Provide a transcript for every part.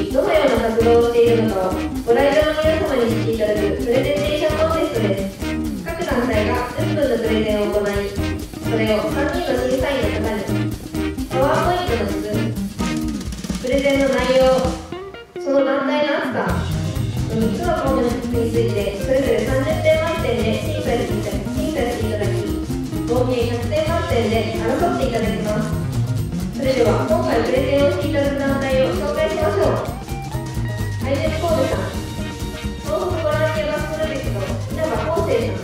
にどのような活動をしているのかをご来場の皆様に知っていただくプレゼンテーションコンテストです。各団体が10分のプレゼンを行い、それを3人の審査員の方にパワーポイントの質、プレゼンの内容、その団体の熱さの3つの項目についてそれぞれ30点満点で審査していただき、合計100点満点で争っていただきます。それでは今回プレゼンをしていただく団体を紹介しましょう。アイゼン神戸さん、東北ボランティアバスプロジェクト稲葉康生さん、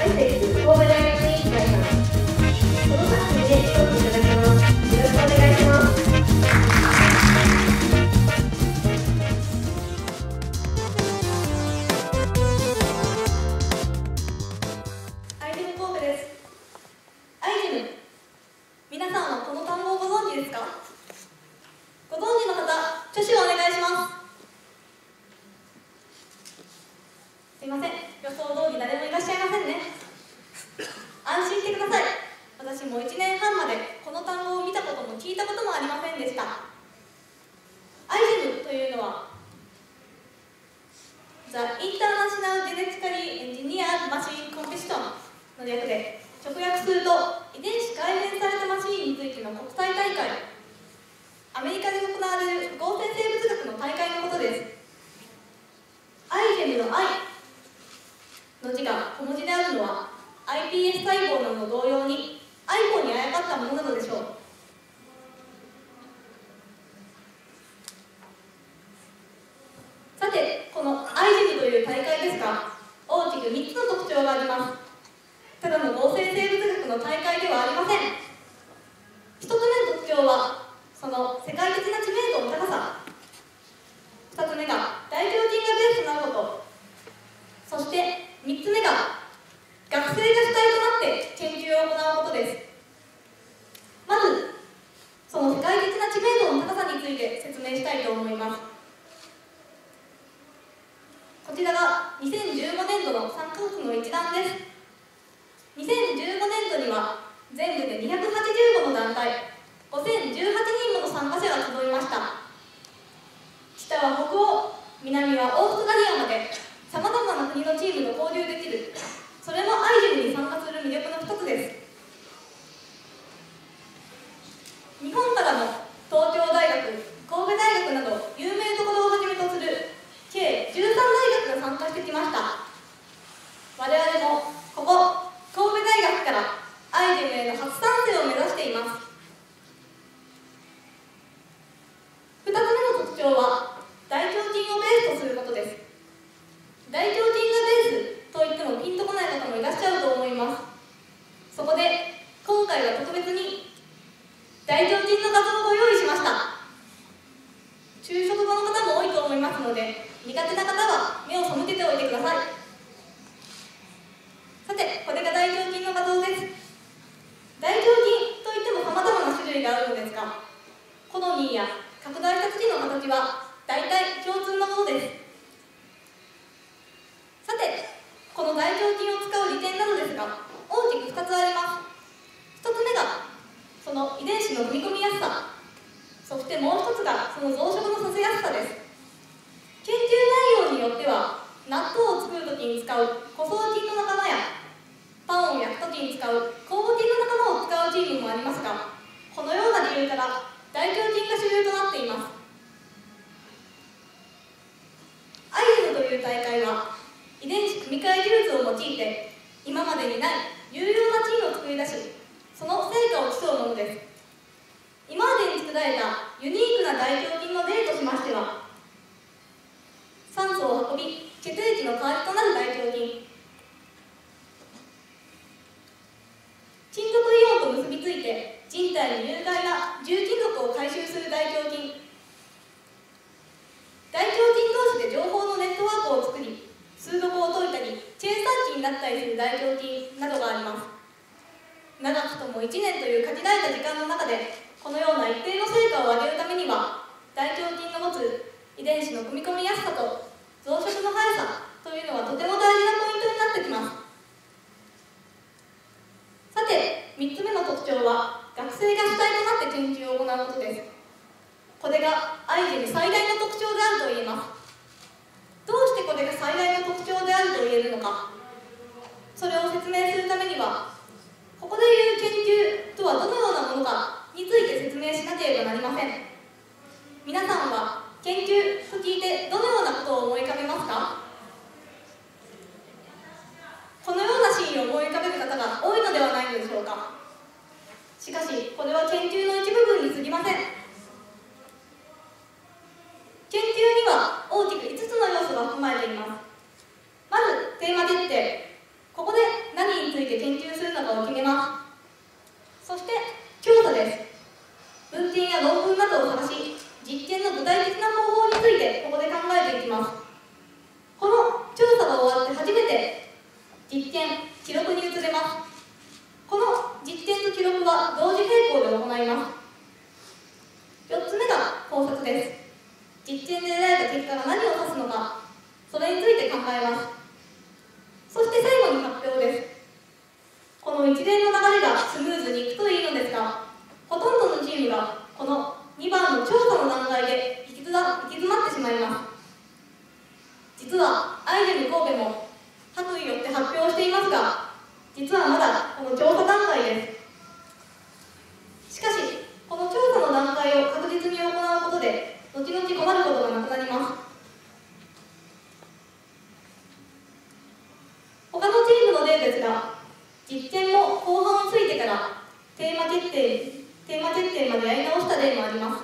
アイセック神戸大学委員会さん、この3組で競っていただきます。よろしくお願いします。アイゼン神戸です。アイゼン、皆さんはこの単語をご存知ですか？ご存知の方、挙手をお願いします。すいません、予想通り誰もいらっしゃいませんね。安心してください。私も1年半までこの単語を見たことも聞いたこともありませんでした。アイゼムというのは The International Genetically Engineered Machine Competition の略で、直訳すると遺伝子改変されたマシーンについての国際大会、アメリカで行われる合成生物学の大会のことです。アイゼムの I の字が小文字であるのは iPS 細胞などの同様に iPhone にあやかったものなのでしょう。さて、このアイゼムという大会ですが、大きく3つの特徴があります。ただの合成生物学の大会ではありません。1つ目の特徴はその世界的な知名度の高さ、2つ目が大胸筋がベースとなること、そして3つ目が学生が主体となって研究を行うことです。まずその世界的な知名度の高さについて説明したいと思います。こちらが2015年度の参加国の一覧です。2015年度には全部で285の団体、5018人もの参加者が集いました。北は北欧、南はオーストラリアまでさまざまな国のチームと交流できる、それもアイゼムに参加する魅力の一つです。日本からも東京大学、神戸大学など有名どころをはじめとする計13大学が参加してきました。我々もここ神戸大学からアイゼムへの初参戦を目指しています。2つ目の特徴は大胸筋をベースとすることです。大胸筋がベースといってもピンとこない方もいらっしゃると思います。そこで今回は特別に大胸筋の画像をご用意しました。昼食後の方も多いと思いますので、苦手な方は目を背けておいてください。さて、これが大胸筋の画像です。大胸筋といってもさまざまな種類があるのですが、コロニーや拡大した土の形は大体共通のものです。さて、この大胸筋を使う利点なのですが、大きく2つあります。1つ目がその遺伝子の組み込みやすさ、そしてもう1つがその増殖のさせやすさです。研究内容によっては納豆を作るときに使う古草菌の仲間やパンを焼くときに使う酵母菌の仲間を使うチームもありますが、このような理由から大胸筋が主流となっています。アイゼムという大会は遺伝子組み換え技術を用いて今までにない有用なチームを作り出し、その成果を競うものです。今までに作られたユニークな大胸筋の例としましては、酸素を運び血液の代わりとなる大胸筋、金属イオンと結びついて人体に有害な重金属を回収する大胸筋、大胸筋同士で情報のネットワークを作り数読を解いたり計算機になったりする大胸筋などがあります。長くとも1年という限られた時間の中でこのような一定の成果を上げるためには、大胸筋の持つ遺伝子の組み込みやすさと増殖の速さというのはとても大事なポイントになってきます。さて、3つ目の特徴は学生が主体となって研究を行うことです。これががアイジェム最大の特徴であると言えます。どうしてこれが最大の特徴であると言えるのか、それを説明するためには、ここで言う研究とはどのようなものかについて説明しなければなりません。皆さんは研究と聞いてどのようなことを思い浮かべますか？このようなシーンを思い浮かべる方が多いのではないのでしょうか。しかし、これは研究の一部分に過ぎません。研究には大きく5つの要素が含まれています。まず、テーマ決定。ここで何について研究するのかを決めます。そして、調査です。文献や論文などを探し、実験の具体的な方法についてここで考えていきます。この調査が終わって初めて実験、記録に移れます。この実験と記録は同時並行で行います。4つ目が考察です。実験で得られた結果が何を指すのか、それについて考えます。そして最後に発表です。この一連の流れがスムーズにいくといいのですが、ほとんどのチームがこの2番の調査の段階で行き詰まってしまいます。実はアイジェム神戸も白衣をって発表していますが、実はまだこの調査段階です。しかし、この調査の段階を確実に行うことで、後々困ることがなくなります。他のチームの例ですが、実験も後半をついてからテーマ決定までやり直した例もあります。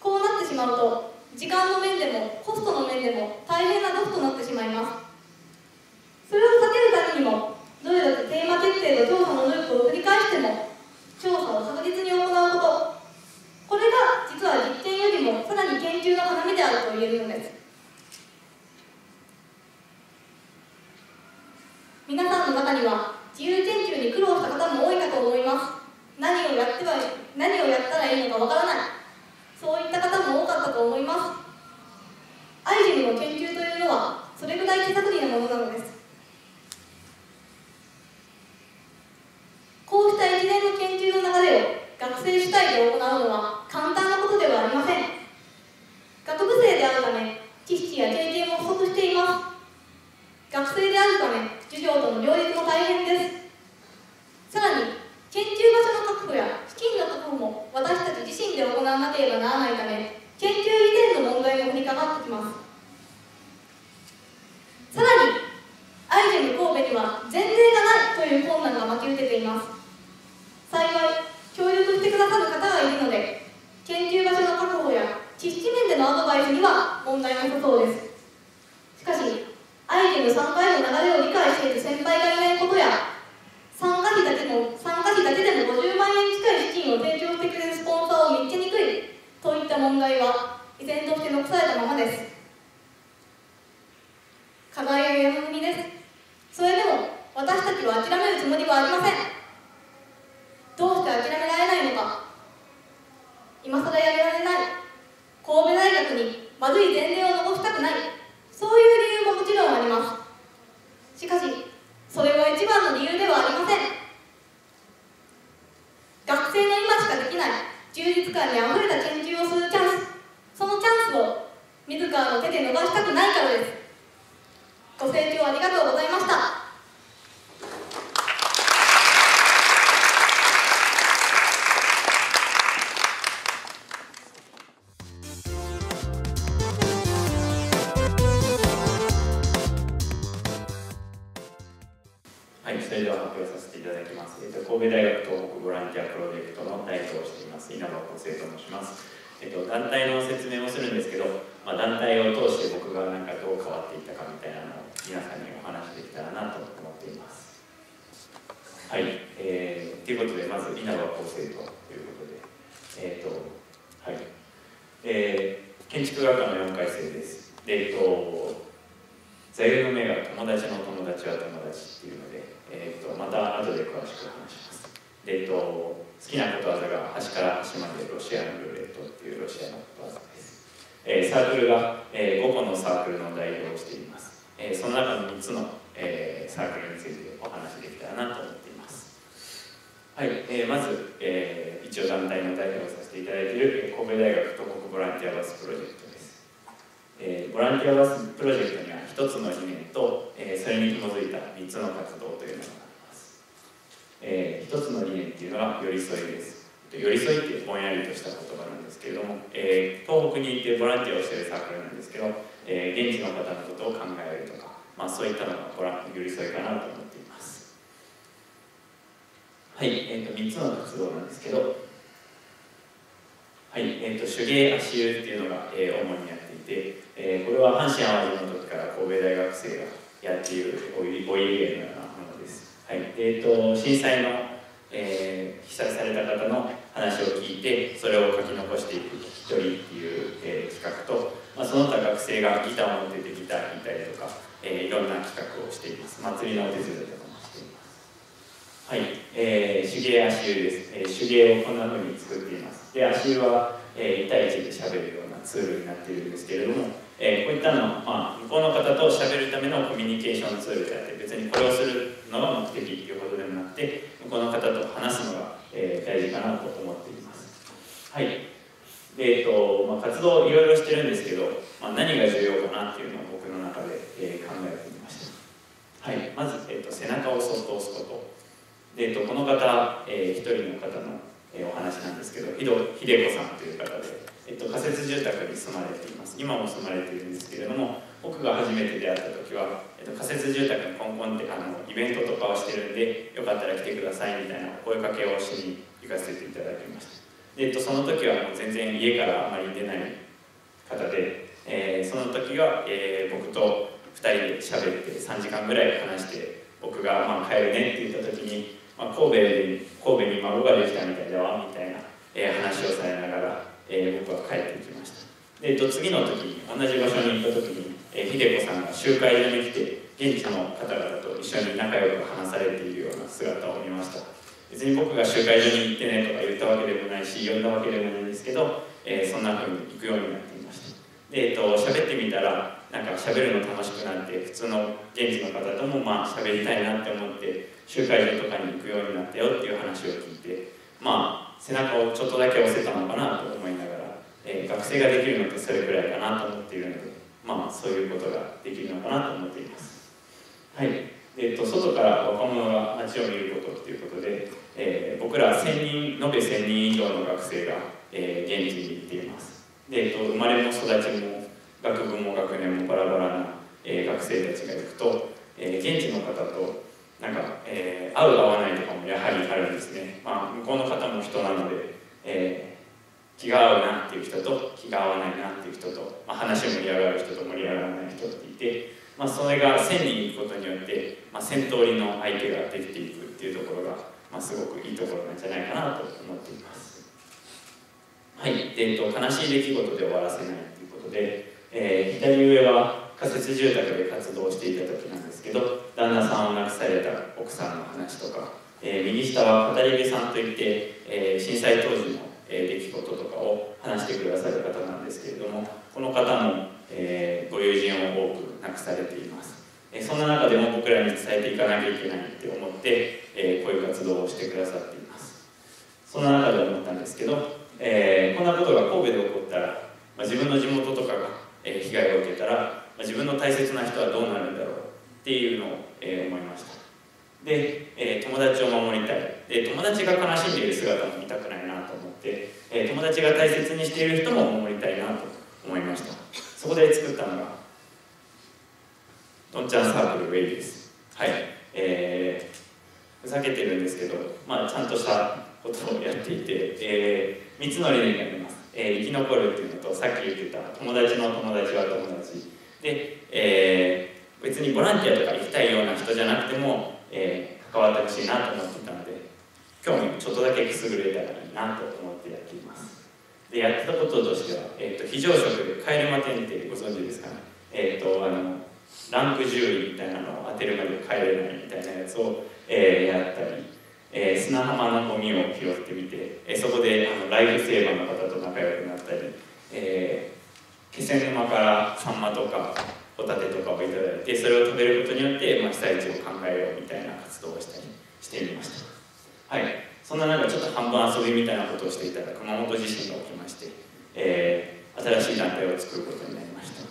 こうなってしまうと、時間の面でもコストの面でも大変なロスとなってしまいます。それを避けるためにも、どれだけテーマ決定と調査のループを繰り返しても、調査を確実に行うこと、これが実は実験よりもさらに研究の要であると言えるのです。皆さんの中には自由研究に苦労した方も多いかと思います。何をやったらいいのかわからない、そういった方も多かったと思います。アイジェムの研究というのはそれぐらい手探りなものなのです。こうした一連の研究の流れを学生主体で行うのは簡単なことではありません。学部生であるため、知識や経験も不足しています。学生であるため、授業との両立も大変です。さらに、研究場所の確保や資金の確保も私たち自身で行わなければならないため、研究以前の問題も降りかかってきます。さらに、アイジェム神戸には前例がないという困難が巻き受けています。幸い、協力してくださる方がいるので、研究場所の確保や知識面でのアドバイスには問題なさそうです。しかし、アイジェム参加への流れを理解している先輩がいないことや、参加費だけでも50万円近い資金を提供してくれるスポンサーを見つけにくいといった問題は依然として残されたままです。課題は山積みです。それでも私たちは諦めるつもりはありません。どうして諦められないのか。今更やめられない。神戸大学に悪い前例を残したくない。そういう理由ももちろんあります。しかし、それは一番の理由ではありません。学生の今しかできない充実感にあふれた研究をするチャンス、そのチャンスを自らの手で逃したくないからです。ご清聴ありがとうございました。はい、それでは発表させていただきます。神戸大学東北ボランティアプロジェクトの代表をしています稲葉康生と申します。団体の説明をするんですけど、団体を通して僕がどう変わっていったかみたいなのを皆さんにお話しできたらなと思っています。はい、ということでまず稲葉康生ということで、はい、建築学科の4回生です。座右の銘が友達の友達は友達っていうので、また後で詳しく話します。好きなことわざが端から端までロシアのルーレットっていうロシアのことわざです。サークルが、5個のサークルの代表をしています。その中の3つの、サークルについてお話しできたらなと思っています。はい、まず、1一応団体の代表をさせていただいている神戸大学東北ボランティアバスプロジェクトです。ボランティアバスプロジェクトには1つの理念と、それに基づいた3つの活動というのがあります。1つの理念っていうのは寄り添いです。寄り添いってぼんやりとした言葉なんですけれども、東北に行ってボランティアをしているサークルなんですけど、現地の方のことを考えるとか、そういったのが寄り添いかなと思っています。はい、3つの活動なんですけど、はい、手芸足湯っていうのが、主にやっていて、これは阪神・淡路の時から神戸大学生がやっているお入り芸のようなものです。はい、震災の被災された方の話を聞いて、それを書き残していく聞き取りっていう、企画と、その他学生がギターを持っててギター弾いたりとか、いろんな企画をしています。祭りのお手伝いとかもしています。はい、手芸足湯です。手芸をこんな風に作っています。で、足湯は、1対1で喋るようなツールになっているんですけれども、こういったのは、向こうの方と喋るためのコミュニケーションツールであって、別にこれをするのが目的ということでもなくて、向こうの方と話すのが、大事かなと思っています。はい。で、活動いろいろしてるんですけど、何が重要かなっていうのを僕の中で、考えてみました。はい。まず、背中をそっと押すこと。で、この方、一人の方の、お話なんですけど、秀子さんという方で、仮設住宅に住まれています。今も住まれているんですけれども、僕が初めて出会った時は、仮設住宅にコンコンってイベントとかをしてるんで、よかったら来てくださいみたいな声かけをしに行かせていただきました。で、その時はもう全然家からあまり出ない方で、その時は、僕と2人で喋って3時間ぐらい話して、僕が帰るねって言った時に、神戸に孫ができたみたいだわみたいな、話をされながら、僕は帰ってきました。で、次の時に同じ場所に行った時に、秀子さんが集会所に来て現地の方々と一緒に仲良く話されているような姿を見ました。別に僕が集会所に行ってねとか言ったわけでもないし、呼んだわけでもないんですけど、そんな風に行くようになっていました。で、喋ってみたら喋るの楽しくなって、普通の現地の方とも喋りたいなって思って集会所とかに行くようになったよっていう話を聞いて、背中をちょっとだけ押せたのかなと思いながら、学生ができるのってそれくらいかなと思っているので、そういうことができるのかなと思っています。はい。外から若者が街を見ることっていうことで、僕ら延べ1000人以上の学生が、現地に行っています。で、生まれも育ちも学部も学年もバラバラな、学生たちが行くと、現地の方と合う合わないとかもやはりあるんですね。向こうの方も人なので、気が合うなっていう人と気が合わないなっていう人と、話盛り上がる人と盛り上がらない人っていて、それが1000人いくことによって、1000通りの相手ができていくっていうところが、すごくいいところなんじゃないかなと思っています。はい。で、悲しい出来事で終わらせないということで、左上は仮設住宅で活動していた時なんですけど、旦那さんを亡くされた奥さんの話とか、右下は語り部さんといって、震災当時の出来事とかを話してくださる方なんですけれども、この方も、ご友人を多く亡くされています。そんな中でも僕らに伝えていかなきゃいけないって思って、こういう活動をしてくださっています。そんな中で思ったんですけど、こんなことが神戸で起こったら、自分の地元とかが、被害を受けたら、自分の大切な人はどうなるんだろうっていうのを、思いました。で、友達を守りたい。で、友達が悲しんでいる姿も見たくないなと思って、友達が大切にしている人も守りたいなと思いました。そこで作ったのがどんちゃんサークルウェイです。はい。ふざけてるんですけど、ちゃんとしたことをやっていて、3つの理念があります。生き残るっていうのと、さっき言ってた友達の友達は友達で、別にボランティアとか行きたいような人じゃなくても、関わってほしいなと思っていたので、興味をちょっとだけくすぐれたらいいなと思ってやっています。で、やってたこととしては、非常食で帰るま点ってご存知ですかね。ランク10位みたいなのを当てるまで帰れないみたいなやつを、やったり、砂浜のゴミを拾ってみて、そこでライフセーバーの方と仲良くなったり、気仙沼からサンマとかホタテとかをいただいて、それを食べることによって、被災地を考えようみたいな活動をしたりしてみました。はい。そんななんかちょっと半分遊びみたいなことをしていたら熊本地震が起きまして、新しい団体を作ることになりました。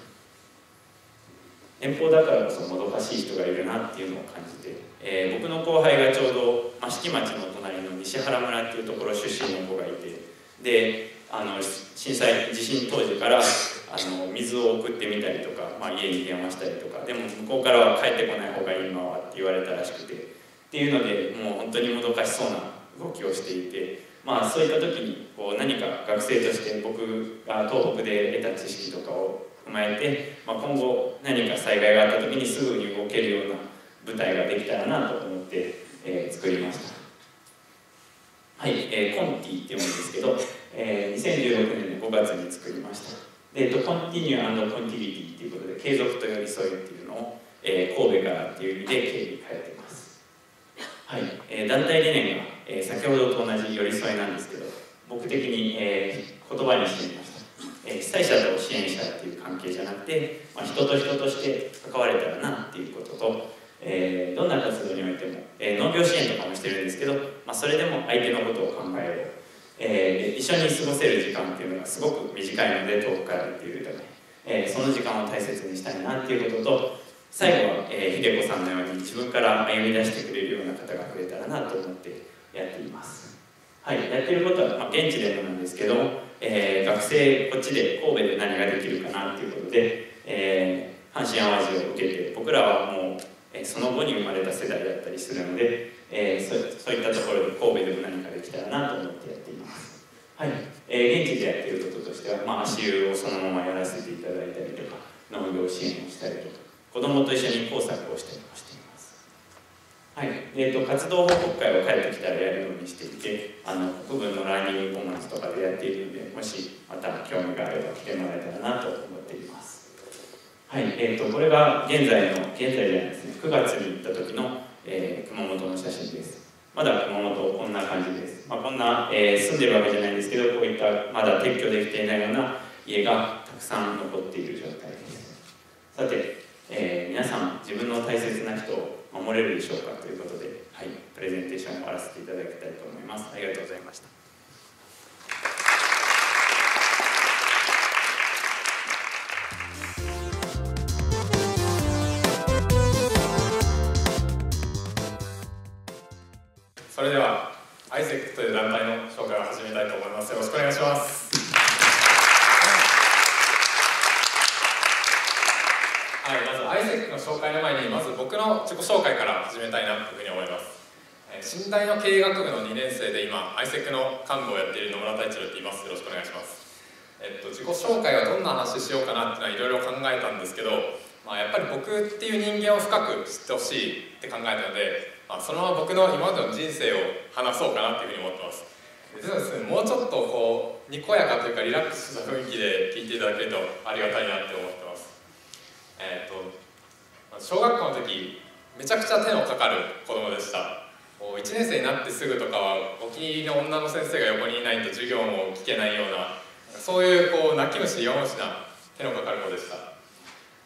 遠方だからこそもどかしい人がいるなっていうのを感じて、僕の後輩がちょうど益城町の隣の西原村っていうところ出身の子がいて、で地震当時から水を送ってみたりとか、家に電話したりとか、でも向こうからは帰ってこない方がいい今はって言われたらしくてっていうので、もう本当にもどかしそうな動きをしていて、そういった時に何か学生として僕が東北で得た知識とかを踏まえて、今後何か災害があった時にすぐに動けるような舞台ができたらなと思って、作りました。はい、コンティって読むんですけど、2016年の5月に作りました。コンティニュー&コンティビティっていうことで、継続と寄り添いっていうのを、神戸からっていう意味で経理変えています。はい、団体理念が、先ほどと同じ寄り添いなんですけど、僕的に、言葉にしてみました。被災者と支援者っていう関係じゃなくて、人と人として関われたらなっていうことと、どんな活動においても、農業支援とかもしてるんですけど、それでも相手のことを考えよう、一緒に過ごせる時間っていうのがすごく短いので遠くからっていうため、その時間を大切にしたいなっていうことと、最後は、秀子さんのように自分から歩み出してくれるような方が増えたらなと思ってやっています。はい、やってることは、現地でもなんですけども、学生こっちで神戸で何ができるかなっていうことで、阪神・淡路を受けて、僕らはもう、その後に生まれた世代だったりするので、そういったところで神戸でも何かできたらなと思ってやっています。はい、現地でやっていることとしては、足湯をそのままやらせていただいたりとか、農業支援をしたりとか、子どもと一緒に工作をしたりもしています。はい、活動報告会を帰ってきたらやるようにしていて、国分のラーニングコモンズとかでやっているので、もしまた興味があれば来てもらえたらなと思っています。はい、これが現在じゃないですね、9月に行った時の、熊本の写真です。まだ熊本こんな感じです。こんな、住んでるわけじゃないんですけど、こういったまだ撤去できていないような家がたくさん残っている状態です。さて、皆さん自分の大切な人を守れるでしょうかということで、はい、プレゼンテーションを終わらせていただきたいと思います。ありがとうございました。それではアイセックという団体の紹介を始めたいと思います。よろしくお願いします。はい、まずアイセックの紹介の前にまず僕の自己紹介から始めたいなというふうに思います。新大の経営学部の2年生で今アイセックの幹部をやっている野村太一郎と言います。よろしくお願いします。自己紹介はどんな話しようかなっていうのはいろいろ考えたんですけど、やっぱり僕っていう人間を深く知ってほしいって考えたので、そのまま僕の今までの人生を話そうかなっていうふうに思ってます。実はですね、もうちょっとにこやかというかリラックスした雰囲気で聞いていただけるとありがたいなって思ってます。小学校の時めちゃくちゃ手のかかる子供でした。1年生になってすぐとかはお気に入りの女の先生が横にいないと授業も聞けないような、そういう泣き虫弱虫な手のかかる子でした。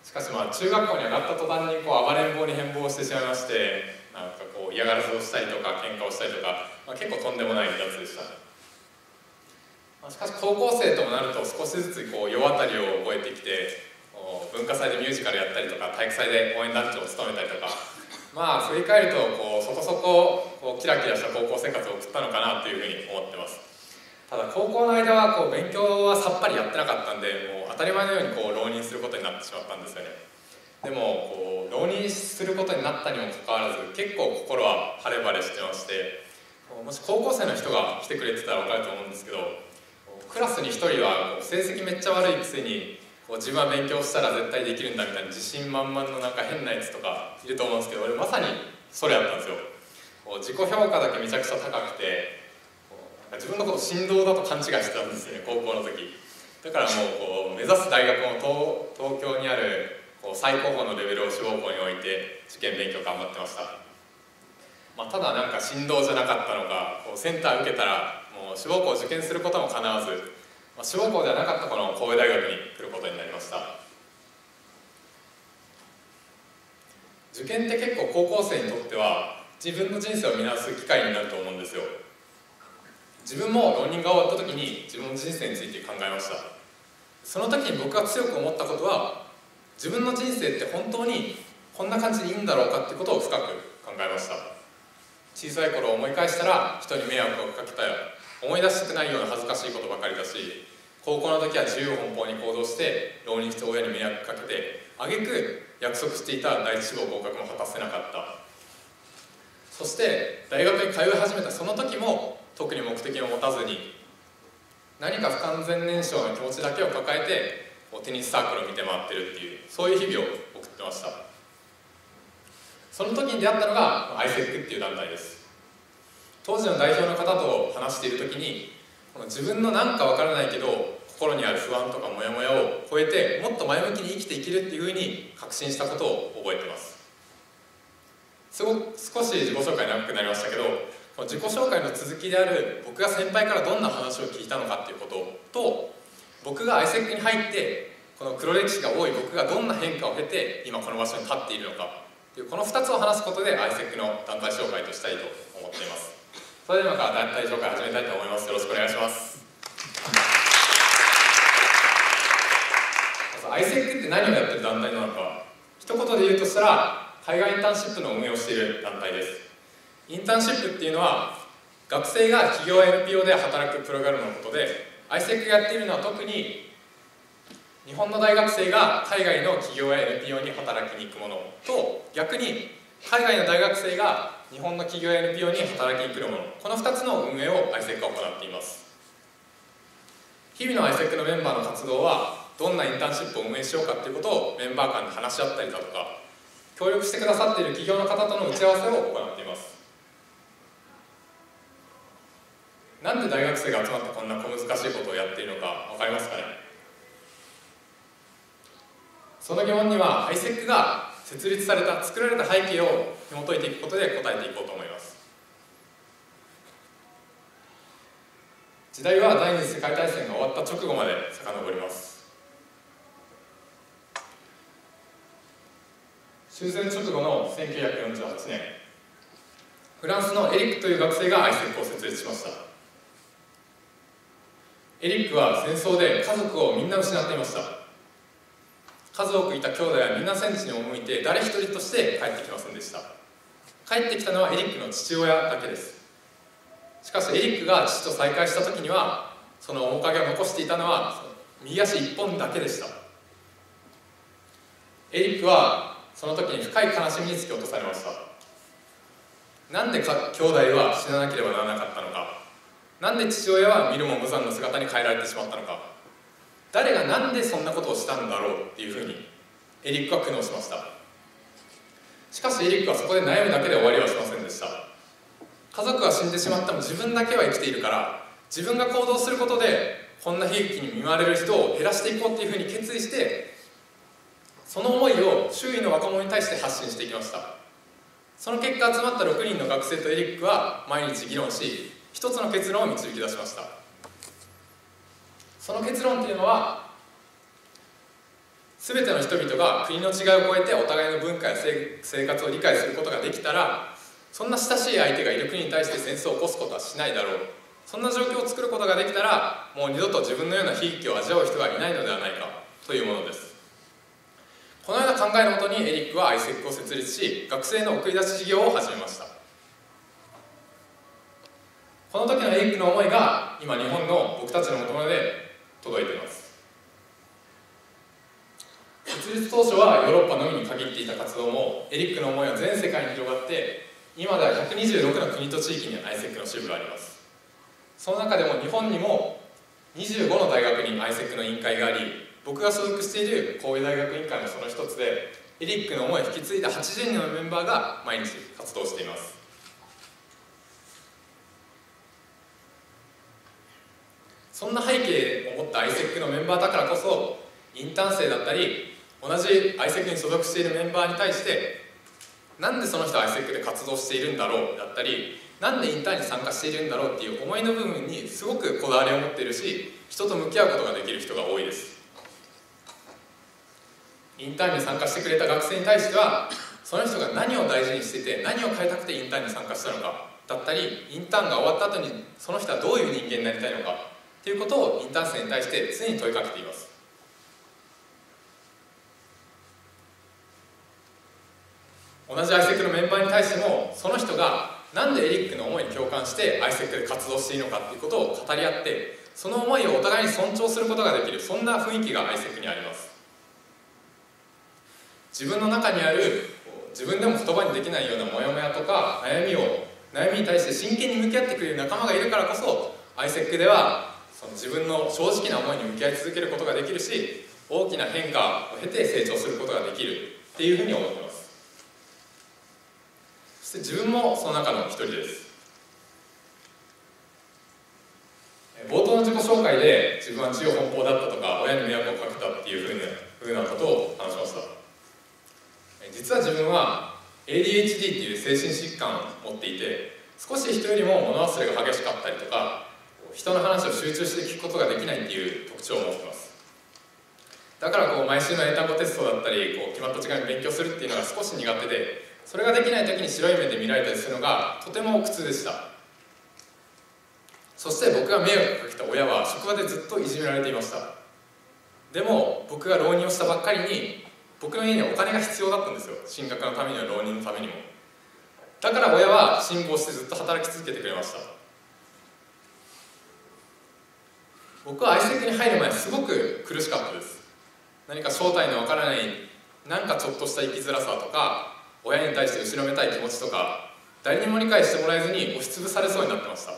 しかし中学校に上がった途端に暴れん坊に変貌してしまいまして、嫌がらせをしたりとか喧嘩をしたりとか、結構とんでもないやつでした。しかし高校生ともなると少しずつ世渡りを覚えてきて、文化祭でミュージカルやったりとか体育祭で応援団長を務めたりとか、振り返るとそこそこキラキラした高校生活を送ったのかなというふうに思ってます。ただ高校の間は勉強はさっぱりやってなかったんで、もう当たり前のように浪人することになってしまったんですよね。でも浪人することになったにもかかわらず結構心は晴れ晴れしてまして、もし高校生の人が来てくれてたら分かると思うんですけど、クラスに1人は成績めっちゃ悪いくせに自分は勉強したら絶対できるんだみたいな自信満々の変なやつとかいると思うんですけど、俺まさにそれやったんですよ。自己評価だけめちゃくちゃ高くて、自分のこと振動だと勘違いしてたんですよね、高校の時。だからもう目指す大学も東京にある最高峰のレベルを志望校に置いて受験勉強頑張ってました。ただ振動じゃなかったのか、センター受けたらもう志望校を受験することもかなわず、志望校ではなかったこの神戸大学に来ることになりました。受験って結構高校生にとっては自分の人生を見直す機会になると思うんですよ。自分も浪人が終わった時に自分の人生について考えました。その時に僕が強く思ったことは、自分の人生って本当にこんな感じでいいんだろうかってことを深く考えました。小さい頃を思い返したら人に迷惑をかけたら思い出したくないような恥ずかしいことばかりだし、高校の時は自由奔放に行動して浪人して親に迷惑かけて、挙句約束していた第一志望合格も果たせなかった。そして大学に通い始めたその時も特に目的を持たずに、何か不完全燃焼の気持ちだけを抱えてテニスサークルを見て回ってるっていう、そういう日々を送ってました。その時に出会ったのがISECっていう団体です。当時の代表の方と話している時に、この自分のなんかわからないけど心にある不安とかモヤモヤを超えてもっと前向きに生きていけるっていうふうに確信したことを覚えてます。少し自己紹介長くなりましたけど、この自己紹介の続きである僕が先輩からどんな話を聞いたのかっていうことと、僕が ISEC に入ってこの黒歴史が多い僕がどんな変化を経て今この場所に立っているのかっていう、この2つを話すことで ISEC の団体紹介としたいと思っています。それでは今から団体紹介を始めたいと思います。よろしくお願いします。ISEC って何をやってる団体なのか、一言で言うとしたら海外インターンシップの運営をしている団体です。インターンシップっていうのは学生が企業 NPO で働くプログラムのことで、 ISEC がやっているのは特に日本の大学生が海外の企業や NPO に働きに行くものと、逆に海外の大学生が日本の企業や NPO に働きに来るもの、この2つの運営を ISEC が行っています。日々の ISEC のメンバーの活動はどんなインターンシップを運営しようかということをメンバー間で話し合ったりだとか、協力してくださっている企業の方との打ち合わせを行っています。なんで大学生が集まってこんな小難しいことをやっているのか分かりますかね。その疑問には ISEC が設立された、作られた背景を紐解いていくことで答えていこうと思います。時代は第二次世界大戦が終わった直後まで遡ります。終戦直後の1948年、フランスのエリックという学生が ISEC を設立しました。エリックは戦争で家族をみんな失っていました。数多くいた兄弟はみんな戦地に赴いて誰一人として帰ってきませんでした。帰ってきたのはエリックの父親だけです。しかしエリックが父と再会した時には、その面影を残していたのは右足一本だけでした。エリックはその時に深い悲しみに突き落とされました。なんで兄弟は死ななければならなかったのか、なんで父親は見るも無残な姿に変えられてしまったのか、誰がなんでそんなことをしたんだろうっていうふうにエリックは苦悩しました。しかしエリックはそこで悩むだけで終わりはしませんでした。家族は死んでしまっても自分だけは生きているから、自分が行動することでこんな悲劇に見舞われる人を減らしていこうっていうふうに決意して、その思いを周囲の若者に対して発信していきました。その結果集まった6人の学生とエリックは毎日議論し、一つの結論を導き出しました。その結論というのは、全ての人々が国の違いを超えてお互いの文化や生活を理解することができたら、そんな親しい相手がいる国に対して戦争を起こすことはしないだろう。そんな状況を作ることができたら、もう二度と自分のような悲劇を味わう人がいないのではないかというものです。このような考えのもとにエリックは ISEC を設立し、学生の送り出し事業を始めました。この時のエリックの思いが今日本の僕たちのもとまで届いています。設立当初はヨーロッパのみに限っていた活動も、エリックの思いは全世界に広がって、今では126の国と地域に ISEC の支部があります。その中でも日本にも25の大学に ISEC の委員会があり、僕が所属している神戸大学委員会もその一つで、エリックの思いを引き継いだ80人のメンバーが毎日活動しています。そんな背景を持った ISEC のメンバーだからこそ、インターン生だったり同じ ISEC に所属しているメンバーに対して、なんでその人は ISEC で活動しているんだろうだったり、なんでインターンに参加しているんだろうっていう思いの部分にすごくこだわりを持っているし、人と向き合うことができる人が多いです。インターンに参加してくれた学生に対しては、その人が何を大事にしていて何を変えたくてインターンに参加したのか、だったりインターンが終わった後にその人はどういう人間になりたいのかっていうことをインターン生に対して常に問いかけています。同じ AIESEC のメンバーに対してもその人がなんでエリックの思いに共感して AIESEC で活動しているのかっていうことを語り合って、その思いをお互いに尊重することができる、そんな雰囲気が AIESEC にあります。自分の中にある自分でも言葉にできないようなモヤモヤとか悩みに対して真剣に向き合ってくれる仲間がいるからこそ AIESEC ではその自分の正直な思いに向き合い続けることができるし、大きな変化を経て成長することができるっていうふうに思っています。そして自分もその中の一人です。冒頭の自己紹介で自分は自由奔放だったとか親に迷惑をかけたっていうふうなことを話しました。実は自分は ADHD っていう精神疾患を持っていて、少し人よりも物忘れが激しかったりとか人の話を集中して聞くことができないっていう特徴を持っています。だから毎週の英単語テストだったり決まった時間に勉強するっていうのが少し苦手で、それができない時に白い目で見られたりするのがとても苦痛でした。そして僕が迷惑をかけた親は職場でずっといじめられていました。でも僕が浪人をしたばっかりに僕の家にお金が必要だったんですよ。進学のためには浪人のためにも。だから親は辛抱してずっと働き続けてくれました。僕は AIESEC に入る前すごく苦しかったです。何か正体のわからないなんかちょっとした生きづらさとか親に対して後ろめたい気持ちとか誰にも理解してもらえずに押しつぶされそうになってました。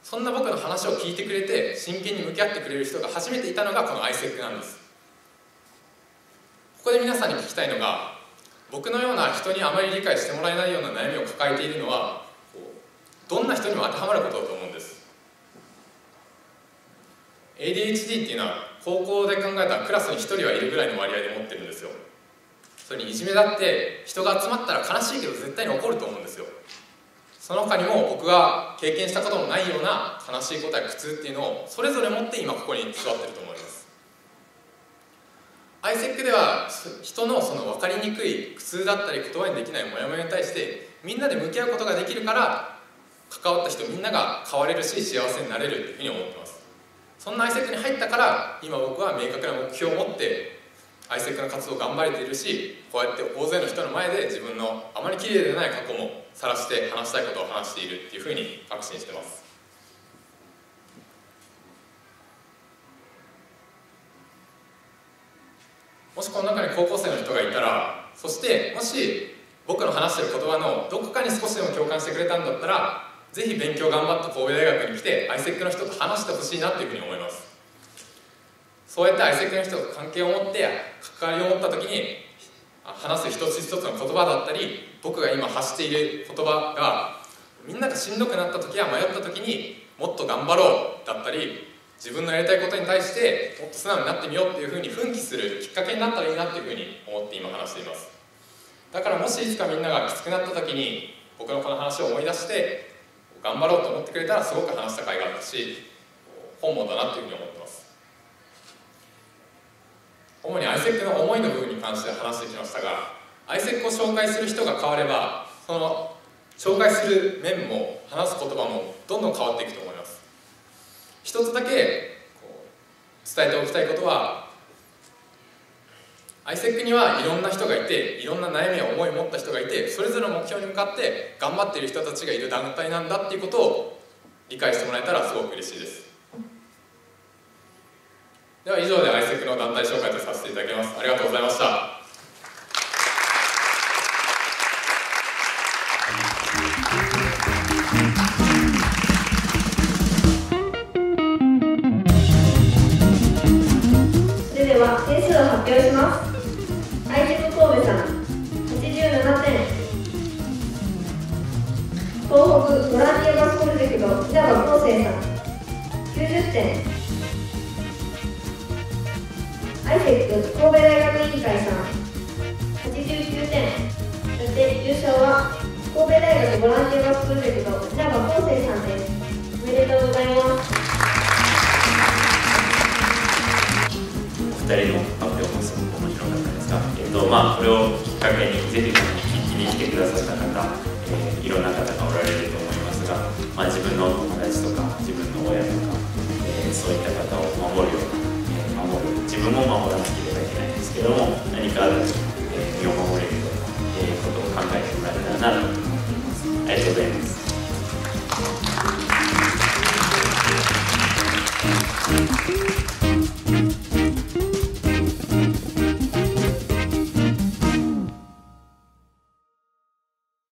そんな僕の話を聞いてくれて真剣に向き合ってくれる人が初めていたのがこの AIESEC なんです。ここで皆さんに聞きたいのが、僕のような人にあまり理解してもらえないような悩みを抱えているのはどんな人にも当てはまることだと思うんです。 ADHD っていうのは高校で考えたらクラスに1人はいるぐらいの割合で持ってるんですよ。それにいじめだって人が集まったら悲しいけど絶対に起こると思うんですよ。その他にも僕が経験したことのないような悲しいことや苦痛っていうのをそれぞれ持って今ここに座ってると思います。 AIESEC では人のその分かりにくい苦痛だったり言葉にできないモヤモヤに対してみんなで向き合うことができるから、関わった人みんなが変われるし幸せになれるっていうふうに思ってます。そんな AIESEC に入ったから今僕は明確な目標を持って AIESEC の活動を頑張れているし、こうやって大勢の人の前で自分のあまり綺麗でない過去も晒して話したいことを話しているっていうふうに確信してます。もしこの中に高校生の人がいたら、そしてもし僕の話してる言葉のどこかに少しでも共感してくれたんだったら、ぜひ勉強頑張った神戸大学に来て AIESEC の人と話してほしいなっていうふうに思います。そうやって AIESEC の人と関係を持って関わりを持った時に話す一つ一つの言葉だったり、僕が今発している言葉がみんながしんどくなった時や迷った時にもっと頑張ろうだったり、自分のやりたいことに対してもっと素直になってみようっていうふうに奮起するきっかけになったらいいなっていうふうに思って今話しています。だからもしいつかみんながきつくなった時に僕のこの話を思い出して頑張ろうと思ってくれたらすごく話した甲斐があったし本望だなっていうふうに思ってます。主に AIESEC の思いの部分に関して話してきましたが、 AIESEC を紹介する人が変わればその紹介する面も話す言葉もどんどん変わっていくと思います。一つだけ伝えておきたいことは、 AIESEC にはいろんな人がいていろんな悩みや思いを持った人がいて、それぞれの目標に向かって頑張っている人たちがいる団体なんだっていうことを理解してもらえたらすごく嬉しいです。では以上で AIESEC の団体紹介とさせていただきます。ありがとうございました。それでは点数を発表します。AIESEC神戸さん87点、東北ボランティアバスプロジェクト稲葉康生さん90点、AIESEC 神戸大学委員会さん89点、そして優勝は神戸大学ボランティアバスプロジェクト稲葉康生さんです。おめでとうございます。お二人の発表もすごく面白かったですが、これをきっかけにぜひ聞きに来てくださった方、いろんな方がおられると思いますが、自分の友達とか自分の親とか、そういった方を守るような、自分も守らなければいけないんですけども、何かあると、身を守れるような、ことを考えてもらえたらなと思っています。ありがとうございます。